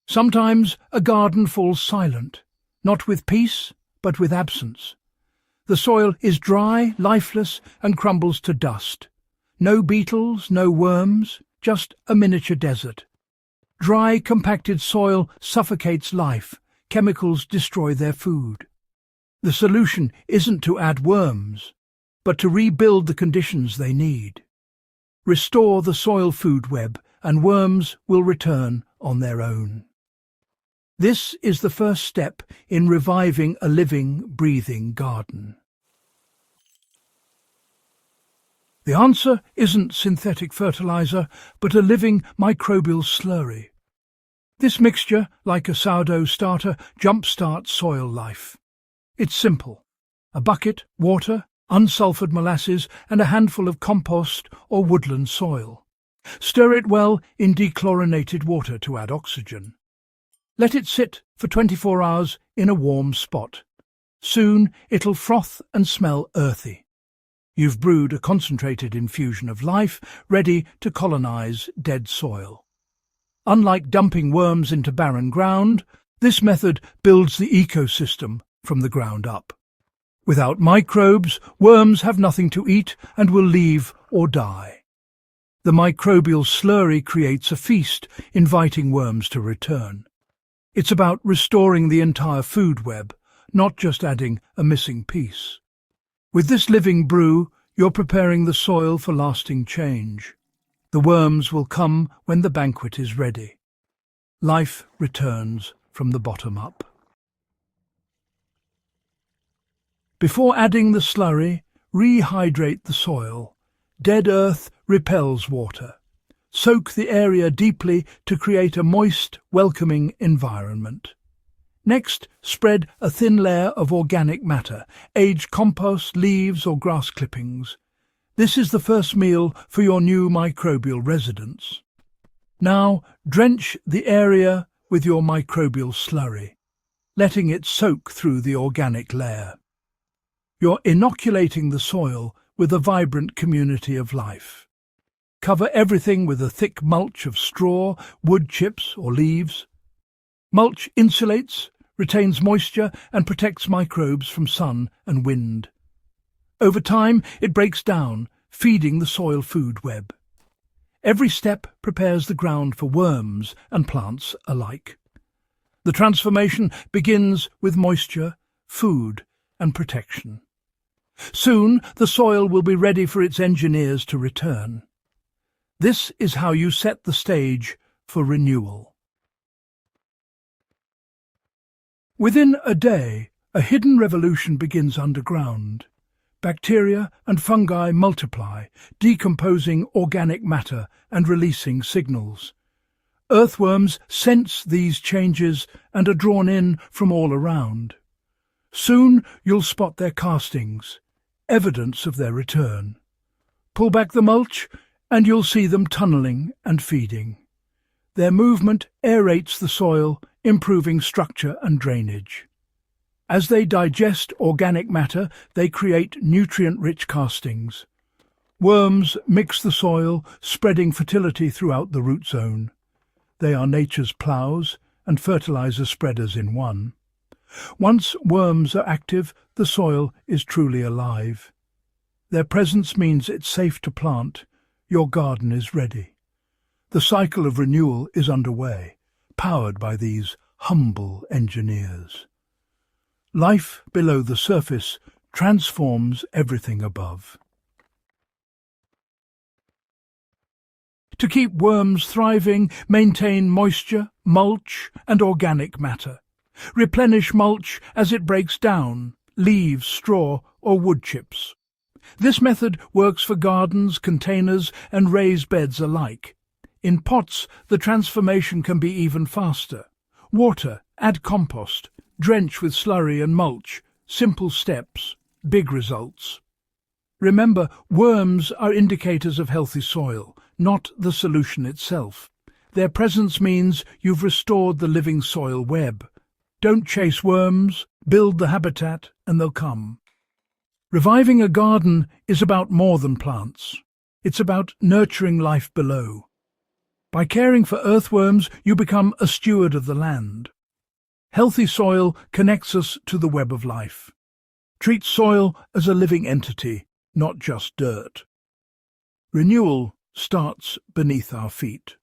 Sometimes a garden falls silent, not with peace, but with absence. The soil is dry, lifeless, and crumbles to dust. No beetles, no worms, just a miniature desert. Dry, compacted soil suffocates life. Chemicals destroy their food. The solution isn't to add worms, but to rebuild the conditions they need. Restore the soil food web, and worms will return on their own. This is the first step in reviving a living, breathing garden. The answer isn't synthetic fertilizer, but a living microbial slurry. This mixture, like a sourdough starter, jumpstarts soil life. It's simple. A bucket, water, unsulfured molasses, and a handful of compost or woodland soil. Stir it well in dechlorinated water to add oxygen. Let it sit for 24 hours in a warm spot. Soon it'll froth and smell earthy. You've brewed a concentrated infusion of life, ready to colonize dead soil. Unlike dumping worms into barren ground, this method builds the ecosystem from the ground up. Without microbes, worms have nothing to eat and will leave or die. The microbial slurry creates a feast, inviting worms to return. It's about restoring the entire food web, not just adding a missing piece. With this living brew, you're preparing the soil for lasting change. The worms will come when the banquet is ready. Life returns from the bottom up. Before adding the slurry, rehydrate the soil. Dead earth repels water. Soak the area deeply to create a moist, welcoming environment. Next, spread a thin layer of organic matter, aged compost, leaves or grass clippings. This is the first meal for your new microbial residence. Now, drench the area with your microbial slurry, letting it soak through the organic layer. You're inoculating the soil with a vibrant community of life. Cover everything with a thick mulch of straw, wood chips or leaves. Mulch insulates, retains moisture and protects microbes from sun and wind. Over time, it breaks down, feeding the soil food web. Every step prepares the ground for worms and plants alike. The transformation begins with moisture, food and protection. Soon, the soil will be ready for its engineers to return. This is how you set the stage for renewal. Within a day, a hidden revolution begins underground. Bacteria and fungi multiply, decomposing organic matter and releasing signals. Earthworms sense these changes and are drawn in from all around. Soon you'll spot their castings, evidence of their return. Pull back the mulch and you'll see them tunneling and feeding. Their movement aerates the soil, improving structure and drainage. As they digest organic matter, they create nutrient-rich castings. Worms mix the soil, spreading fertility throughout the root zone. They are nature's ploughs and fertilizer spreaders in one. Once worms are active, the soil is truly alive. Their presence means it's safe to plant. Your garden is ready. The cycle of renewal is underway, powered by these humble engineers. Life below the surface transforms everything above. To keep worms thriving, maintain moisture, mulch, and organic matter. Replenish mulch as it breaks down, leaves, straw, or wood chips. This method works for gardens, containers, and raised beds alike. In pots, the transformation can be even faster. Water, add compost, drench with slurry and mulch. Simple steps, big results. Remember, worms are indicators of healthy soil, not the solution itself. Their presence means you've restored the living soil web. Don't chase worms, build the habitat, and they'll come. Reviving a garden is about more than plants. It's about nurturing life below. By caring for earthworms, you become a steward of the land. Healthy soil connects us to the web of life. Treat soil as a living entity, not just dirt. Renewal starts beneath our feet.